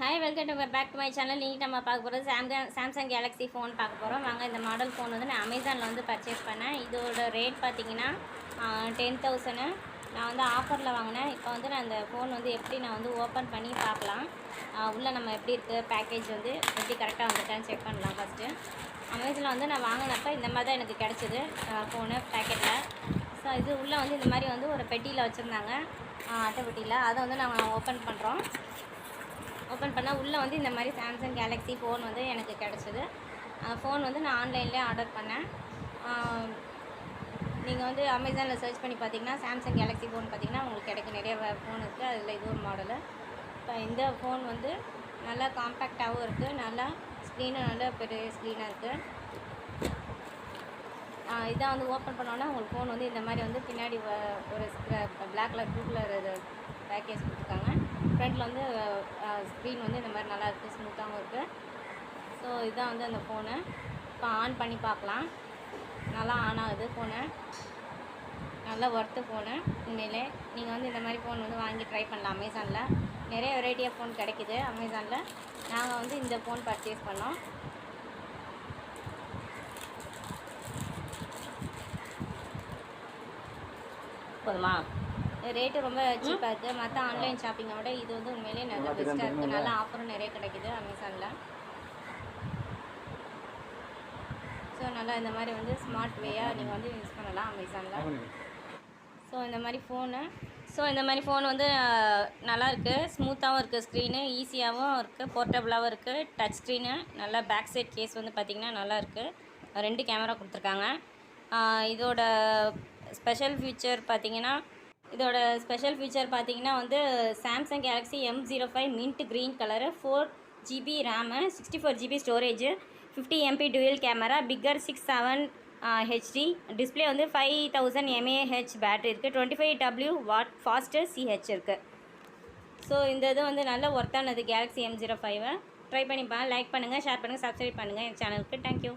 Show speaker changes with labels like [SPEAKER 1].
[SPEAKER 1] Hi welcome to back to my channel. இன்றைக்கி நம்ம பார்க்க போகிறது சாம்சங் கேலக்ஸி ஃபோன் பார்க்க போகிறோம். வாங்க, இந்த மாடல் ஃபோன் வந்து நான் அமேசானில் வந்து பர்ச்சேஸ் பண்ணேன். இதோட ரேட் பார்த்திங்கன்னா 10,000. நான் வந்து ஆஃபரில் வாங்கினேன். இப்போ வந்து நான் இந்த ஃபோன் வந்து எப்படி நான் வந்து ஓப்பன் பண்ணி பார்க்கலாம். உள்ளே நம்ம எப்படி இருக்குது, பேக்கேஜ் வந்து எப்படி கரெக்டாக வந்துட்டான்னு செக் பண்ணலாம். ஃபஸ்ட்டு அமேசானில் வந்து நான் வாங்கினப்போ இந்த மாதிரி தான் எனக்கு கிடச்சிது ஃபோனு பேக்கெட்டில். ஸோ இது உள்ளே வந்து இந்த மாதிரி வந்து ஒரு பெட்டியில் வச்சுருந்தாங்க, அட்டை பெட்டியில். அதை வந்து நாங்கள் ஓப்பன் பண்ணுறோம். ஓப்பன் பண்ணால் உள்ளே வந்து இந்த மாதிரி சாம்சங் கேலக்ஸி ஃபோன் வந்து எனக்கு கிடச்சிது. ஃபோன் வந்து நான் ஆன்லைன்லேயே ஆர்டர் பண்ணேன். நீங்கள் வந்து அமேசானில் சர்ச் பண்ணி பார்த்தீங்கன்னா சாம்சங் கேலக்ஸி ஃபோன் பார்த்தீங்கன்னா உங்களுக்கு கிடைக்கும். நிறைய ஃபோன் இருக்குது, அதில் இது ஒரு மாடலு. இப்போ இந்த ஃபோன் வந்து நல்லா காம்பேக்டாகவும் இருக்குது, நல்லா ஸ்க்ரீனும் நல்ல பெரிய ஸ்க்ரீனாக இருக்குது. இதை வந்து ஓப்பன் பண்ணோன்னா உங்களுக்கு ஃபோன் வந்து இந்த மாதிரி வந்து பின்னாடி ஒரு பிளாக் கலர் ப்ளூ கலர் இது பேக்கேஜ் கொடுத்துருக்காங்க. ஃப்ரண்ட்டில் வந்து ஸ்க்ரீன் வந்து இந்த மாதிரி நல்லா இருக்குது, ஸ்மூத்தாகவும் இருக்குது. ஸோ இதுதான் வந்து அந்த ஃபோனு. இப்போ ஆன் பண்ணி பார்க்கலாம். நல்லா ஆன் ஆகுது ஃபோனு. நல்லா ஒர்த்து ஃபோனு. உண்மையிலே நீங்கள் வந்து இந்த மாதிரி ஃபோன் வந்து வாங்கி ட்ரை பண்ணலாம். அமேசானில் நிறைய வெரைட்டி ஆஃப் ஃபோன் கிடைக்கிது. அமேசானில் நாங்கள் வந்து இந்த ஃபோன் பர்ச்சேஸ் பண்ணோம். போதுமா? ரேட்டு ரொம்ப சீப்பாக இருக்குது. மற்ற ஆன்லைன் ஷாப்பிங்கை விட இது வந்து உண்மையிலே நல்ல பெஸ்ட்டாக இருக்குது. நல்ல ஆஃபரும் நிறைய கிடைக்கிது அமேசானில். ஸோ நல்லா இந்த மாதிரி வந்து ஸ்மார்ட் வேயாக நீங்கள் வந்து யூஸ் பண்ணலாம் அமேசானில். ஸோ இந்த மாதிரி ஃபோன் வந்து நல்லாயிருக்கு, ஸ்மூத்தாகவும் இருக்குது. ஸ்க்ரீனு ஈஸியாகவும் இருக்குது, போர்ட்டபுளாகவும் இருக்குது. டச் ஸ்க்ரீனு நல்லா பேக் சைட் கேஸ் வந்து பார்த்திங்கன்னா நல்லாயிருக்கு. 2 கேமரா கொடுத்துருக்காங்க. இதோட ஸ்பெஷல் ஃபீச்சர் பார்த்திங்கன்னா வந்து Samsung Galaxy M05 mint green colour, 4GB RAM, 64GB storage, 50MP dual camera, bigger 6.7 HD display, வந்து 5000 mAh பேட்டரி இருக்குது, 25W வாட் ஃபாஸ்ட்டு CH இருக்குது. ஸோ இந்த இது வந்து நல்ல ஒர்த்தானது கேலக்ஸி M05. ட்ரை பண்ணி லைக் பண்ணுங்கள், ஷேர் பண்ணுங்கள், சப்ஸ்கிரைப் பண்ணுங்கள் என் சேனலுக்கு. தேங்க்யூ.